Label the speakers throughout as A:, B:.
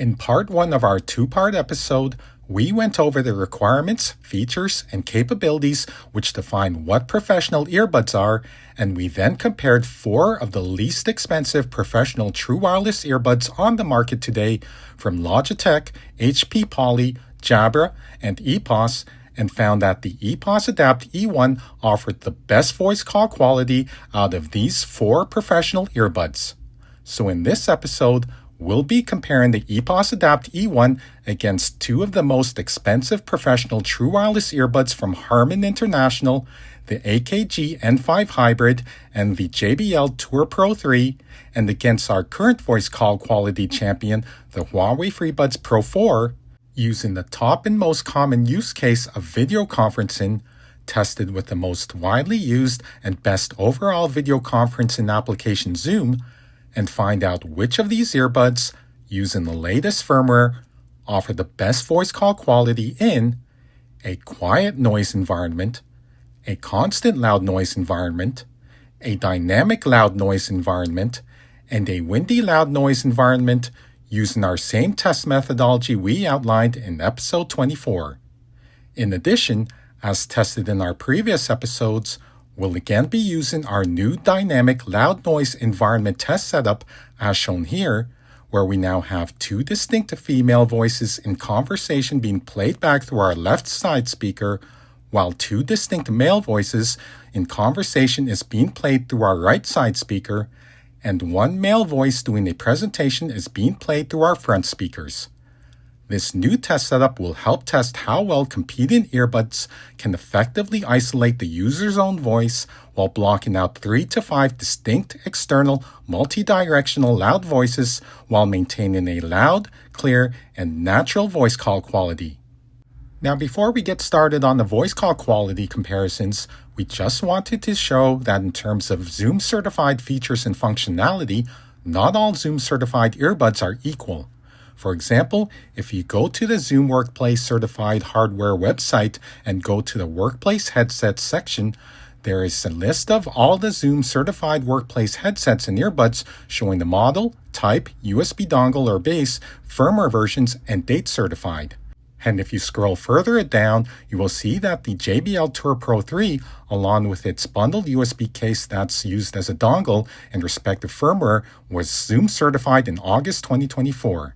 A: In part 1 of our 2-part episode, we went over the requirements, features, and capabilities which define what professional earbuds are, and we then compared 4 of the least expensive professional true wireless earbuds on the market today from Logitech, HP Poly, Jabra, and EPOS, and found that the EPOS Adapt E1 offered the best voice call quality out of these 4 professional earbuds. So in this episode, we'll be comparing the EPOS Adapt E1 against 2 of the most expensive professional true wireless earbuds from Harman International, the AKG N5 Hybrid and the JBL Tour Pro 3, and against our current voice call quality champion, the HUAWEI FreeBuds Pro 4, using the top and most common use case of video conferencing, tested with the most widely used and best overall video conferencing application Zoom, and find out which of these earbuds, using the latest firmware, offer the best voice call quality in a quiet noise environment, a constant loud noise environment, a dynamic loud noise environment, and a windy loud noise environment using our same test methodology we outlined in episode 24. In addition, as tested in our previous episodes, we'll again be using our new dynamic loud noise environment test setup as shown here, where we now have 2 distinct female voices in conversation being played back through our left side speaker, while 2 distinct male voices in conversation is being played through our right side speaker, and 1 male voice doing a presentation is being played through our front speakers. This new test setup will help test how well competing earbuds can effectively isolate the user's own voice while blocking out 3 to 5 distinct external multi-directional loud voices while maintaining a loud, clear, and natural voice call quality. Now, before we get started on the voice call quality comparisons, we just wanted to show that in terms of Zoom certified features and functionality, not all Zoom certified earbuds are equal. For example, if you go to the Zoom Workplace Certified Hardware website and go to the Workplace Headsets section, there is a list of all the Zoom certified workplace headsets and earbuds showing the model, type, USB dongle or base, firmware versions, and date certified. And if you scroll further down, you will see that the JBL Tour Pro 3, along with its bundled USB case that's used as a dongle and respective firmware, was Zoom certified in August 2024.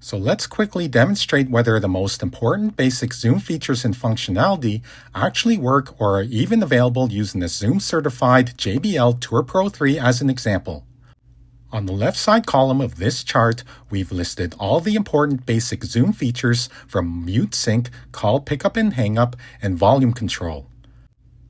A: So let's quickly demonstrate whether the most important basic Zoom features and functionality actually work or are even available using the Zoom certified JBL Tour Pro 3 as an example. On the left side column of this chart, we've listed all the important basic Zoom features from mute sync, call pickup and hang up, and volume control.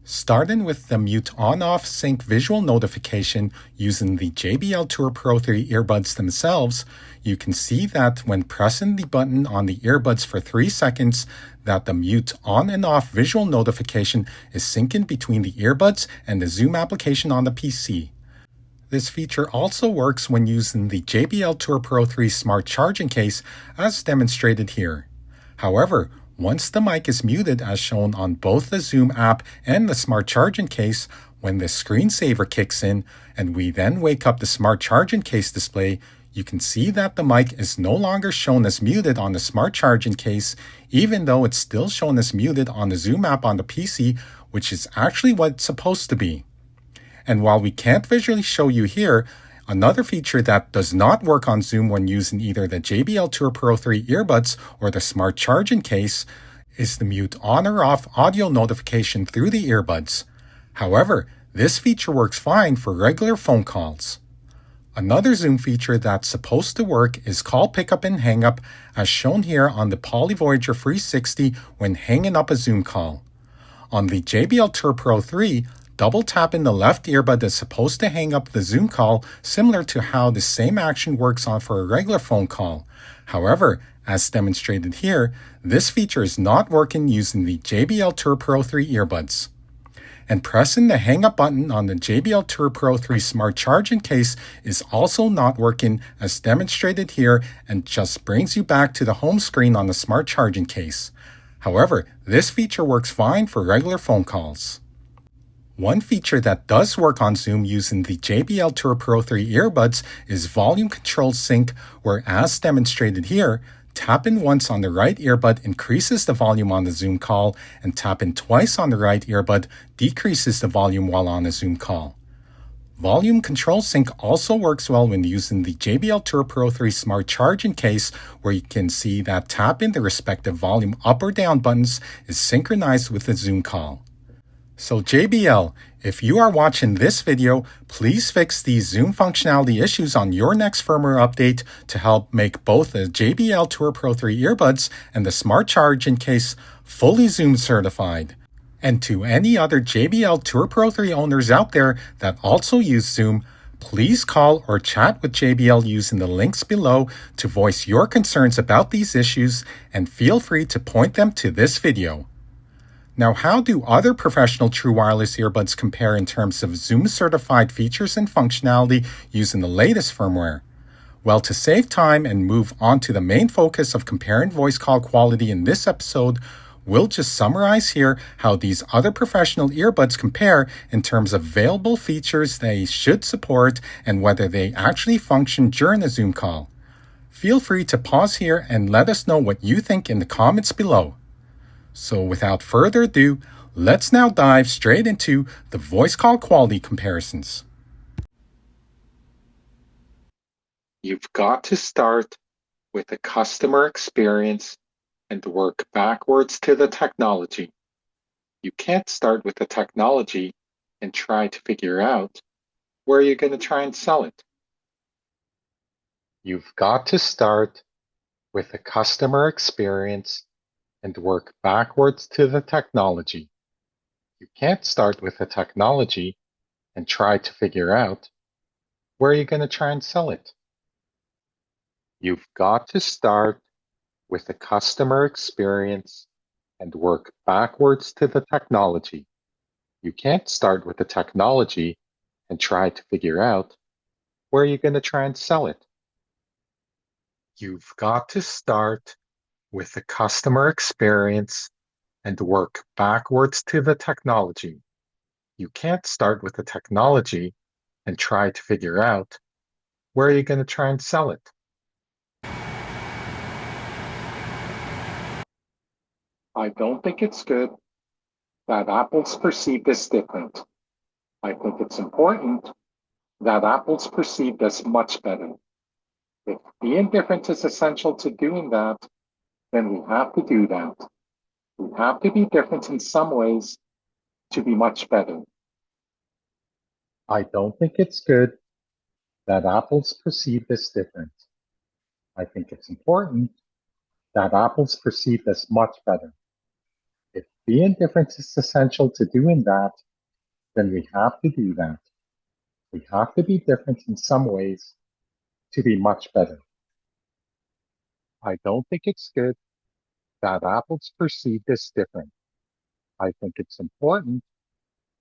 A: Starting with the mute on-off sync visual notification using the JBL Tour Pro 3 earbuds themselves, you can see that when pressing the button on the earbuds for 3 seconds, that the mute on and off visual notification is syncing between the earbuds and the Zoom application on the PC. This feature also works when using the JBL Tour Pro 3 smart charging case as demonstrated here. However, once the mic is muted as shown on both the Zoom app and the smart charging case, when the screensaver kicks in and we then wake up the smart charging case display, you can see that the mic is no longer shown as muted on the smart charging case, even though it's still shown as muted on the Zoom app on the PC, which is actually what it's supposed to be. And while we can't visually show you here, another feature that does not work on Zoom when using either the JBL Tour Pro 3 earbuds or the smart charging case is the mute on or off audio notification through the earbuds. However, this feature works fine for regular phone calls. Another Zoom feature that's supposed to work is call pickup and hang up as shown here on the Poly Voyager 360 when hanging up a Zoom call. On the JBL Tour Pro 3, double tapping the left earbud is supposed to hang up the Zoom call, similar to how the same action works on for a regular phone call. However, as demonstrated here, this feature is not working using the JBL Tour Pro 3 earbuds. And pressing the hang up button on the JBL Tour Pro 3 smart charging case is also not working as demonstrated here and just brings you back to the home screen on the smart charging case. However, this feature works fine for regular phone calls. One feature that does work on Zoom using the JBL Tour Pro 3 earbuds is volume control sync, where as demonstrated here, tapping once on the right earbud increases the volume on the Zoom call, and tapping twice on the right earbud decreases the volume while on a Zoom call. Volume control sync also works well when using the JBL Tour Pro 3 smart charging case, where you can see that tapping the respective volume up or down buttons is synchronized with the Zoom call. So JBL, if you are watching this video, please fix these Zoom functionality issues on your next firmware update to help make both the JBL Tour Pro 3 earbuds and the smart charging case fully Zoom certified. And to any other JBL Tour Pro 3 owners out there that also use Zoom, please call or chat with JBL using the links below to voice your concerns about these issues, and feel free to point them to this video. Now, how do other professional true wireless earbuds compare in terms of Zoom certified features and functionality using the latest firmware? Well, to save time and move on to the main focus of comparing voice call quality in this episode, we'll just summarize here how these other professional earbuds compare in terms of available features they should support and whether they actually function during a Zoom call. Feel free to pause here and let us know what you think in the comments below. So without further ado, let's now dive straight into the voice call quality comparisons. You've got to start with the customer experience and work backwards to the technology. You can't start with the technology and try to figure out where you're going to try and sell it. You've got to start with the customer experience and work backwards to the technology. You can't start with the technology and try to figure out where you're going to try and sell it. You've got to start with the customer experience and work backwards to the technology. You can't start with the technology and try to figure out where you're going to try and sell it. You've got to start with the customer experience and work backwards to the technology. You can't start with the technology and try to figure out where you're going to try and sell it. I don't think it's good that Apple's perceived as different. I think it's important that Apple's perceived as much better. If being different is essential to doing that, then we have to do that. We have to be different in some ways to be much better. I don't think it's good that Apple's perceived as different. I think it's important that Apple's perceived as much better. If being different is essential to doing that, then we have to do that. We have to be different in some ways to be much better. I don't think it's good that Apple's perceived as different. I think it's important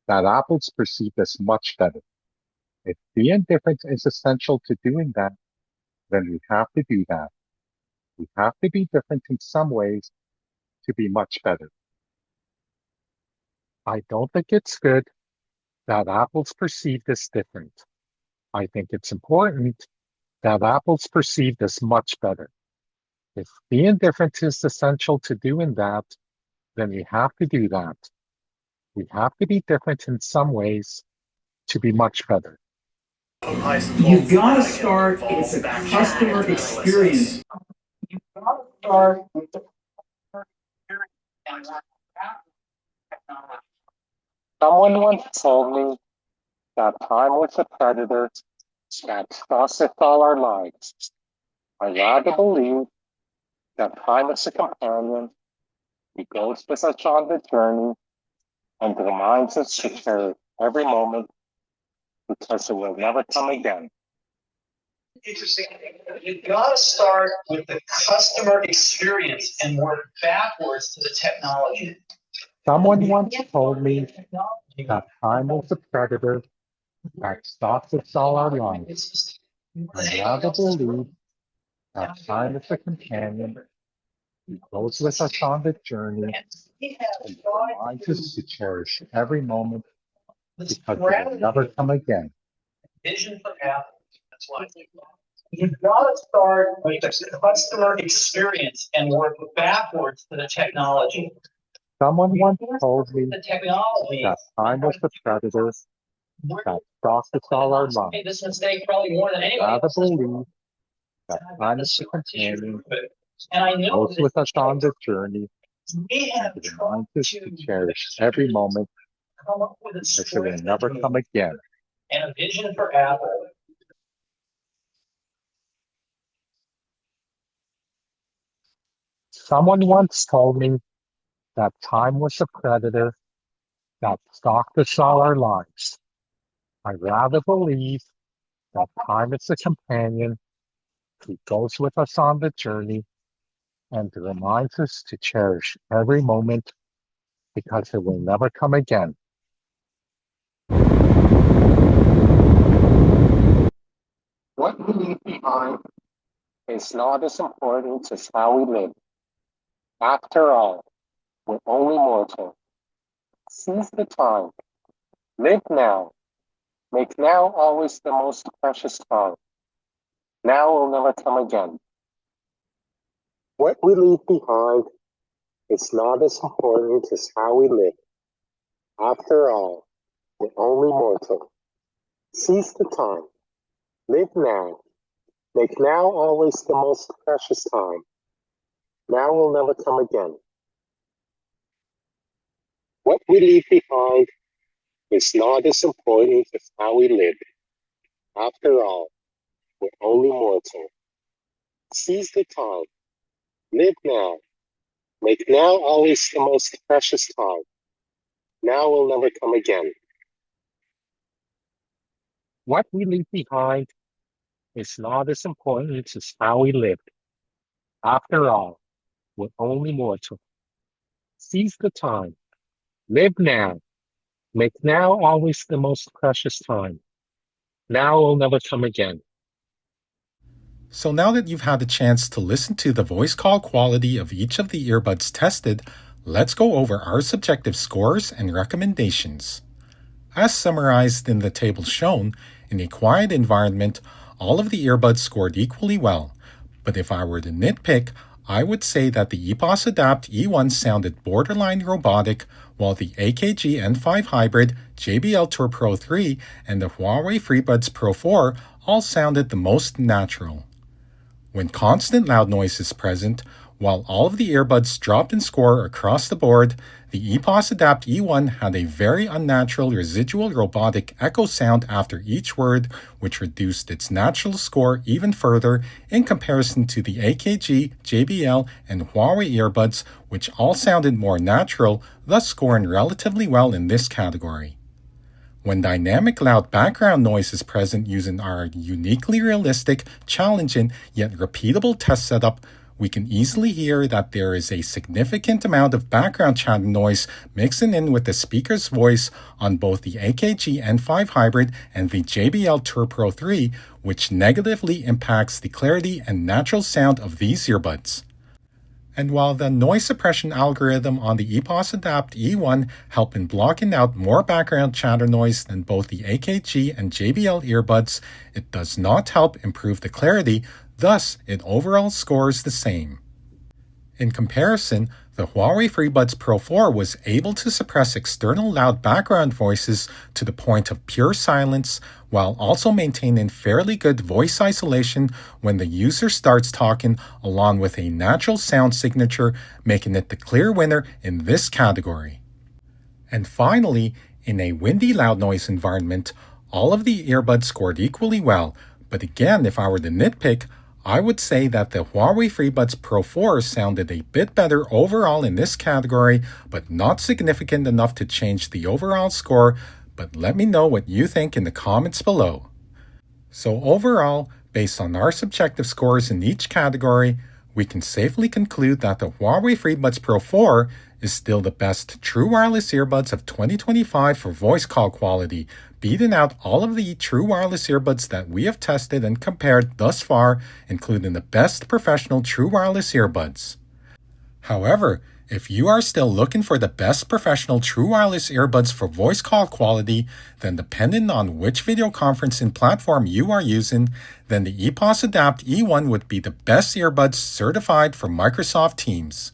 A: that Apple's perceived as much better. If being different is essential to doing that, then we have to do that. We have to be different in some ways to be much better. I don't think it's good that Apple's perceived as different. I think it's important that Apple's perceived as much better. If being different is essential to doing that, then we have to do that. We have to be different in some ways to be much better.
B: You've got to start with the customer experience. You've got to start with the customer experience.
A: Someone once told me that time was a predator that stalks us all our lives. I rather believe that time is a companion who goes with us on the journey and reminds us to cherish every moment because it will never come again.
B: Interesting. You've got to start with the customer experience and work backwards to the technology.
A: Someone once told me that time is a predator that stalks us all our lives. I rather believe that time is a companion who goes with us on the journey and reminds us to cherish every moment because it will never come again.
B: Vision for Apple. That's why you've got to start with the customer experience and work backwards to the technology.
A: Someone once told me
B: The technology.
A: that time was the predator that stalked us all our lives.
B: Made this mistake probably more than anybody.
A: I rather believe that time is the companion
B: and I know
A: goes with us on the journey.
B: We have
A: It reminds us to cherish every moment
B: come up with a
A: because it will never come again.
B: And a vision for Apple.
A: Someone once told me that time was the predator that stalked us all our lives. I rather believe that time is the companion who goes with us on the journey and reminds us to cherish every moment because it will never come again. What we leave behind is not as important as how we live. After all, we're only mortal. Seize the time. Live now. Make now always the most precious time. Now will never come again. What we leave behind is not as important as how we live. After all, we're only mortal. Seize the time. Live now. Make now always the most precious time. Now will never come again. What we leave behind is not as important as how we live. After all, we're only mortal. Seize the time. Live now. Make now always the most precious time. Now will never come again. What we leave behind is not as important as how we lived. After all, we're only mortal. Seize the time. Live now. Make now always the most precious time. Now will never come again. So now that you've had the chance to listen to the voice call quality of each of the earbuds tested, let's go over our subjective scores and recommendations. As summarized in the table shown, in a quiet environment, all of the earbuds scored equally well. But if I were to nitpick, I would say that the EPOS Adapt E1 sounded borderline robotic, while the AKG N5 Hybrid, JBL Tour Pro 3, and the HUAWEI FreeBuds Pro 4 all sounded the most natural. When constant loud noise is present, while all of the earbuds dropped in score across the board, the EPOS Adapt E1 had a very unnatural residual robotic echo sound after each word, which reduced its natural score even further in comparison to the AKG, JBL, and HUAWEI earbuds, which all sounded more natural, thus scoring relatively well in this category. When dynamic loud background noise is present using our uniquely realistic, challenging, yet repeatable test setup, we can easily hear that there is a significant amount of background chatter noise mixing in with the speaker's voice on both the AKG N5 Hybrid and the JBL Tour Pro 3, which negatively impacts the clarity and natural sound of these earbuds. And while the noise suppression algorithm on the EPOS Adapt E1 help in blocking out more background chatter noise than both the AKG and JBL earbuds, it does not help improve the clarity, thus it overall scores the same. In comparison, the HUAWEI FreeBuds Pro 4 was able to suppress external loud background voices to the point of pure silence, while also maintaining fairly good voice isolation when the user starts talking, along with a natural sound signature, making it the clear winner in this category. And finally, in a windy loud noise environment, all of the earbuds scored equally well, but again, if I were to nitpick, I would say that the HUAWEI FreeBuds Pro 4 sounded a bit better overall in this category, but not significant enough to change the overall score, but let me know what you think in the comments below. So overall, based on our subjective scores in each category, we can safely conclude that the HUAWEI FreeBuds Pro 4 is still the best true wireless earbuds of 2025 for voice call quality, beating out all of the true wireless earbuds that we have tested and compared thus far, including the best professional true wireless earbuds. However, if you are still looking for the best professional true wireless earbuds for voice call quality, then depending on which video conferencing platform you are using, then the EPOS Adapt E1 would be the best earbuds certified for Microsoft Teams.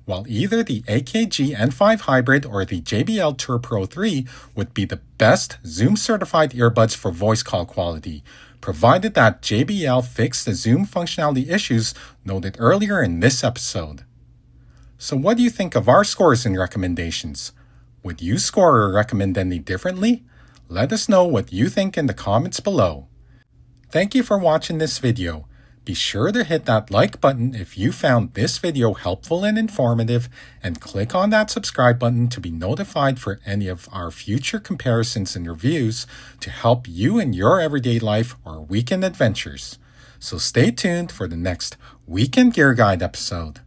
A: While either the AKG N5 Hybrid or the JBL Tour Pro 3 would be the best Zoom-certified earbuds for voice call quality, provided that JBL fixed the Zoom functionality issues noted earlier in this episode. So what do you think of our scores and recommendations? Would you score or recommend any differently? Let us know what you think in the comments below. Thank you for watching this video. Be sure to hit that like button if you found this video helpful and informative, and click on that subscribe button to be notified for any of our future comparisons and reviews to help you in your everyday life or weekend adventures. So stay tuned for the next Weekend Gear Guide episode.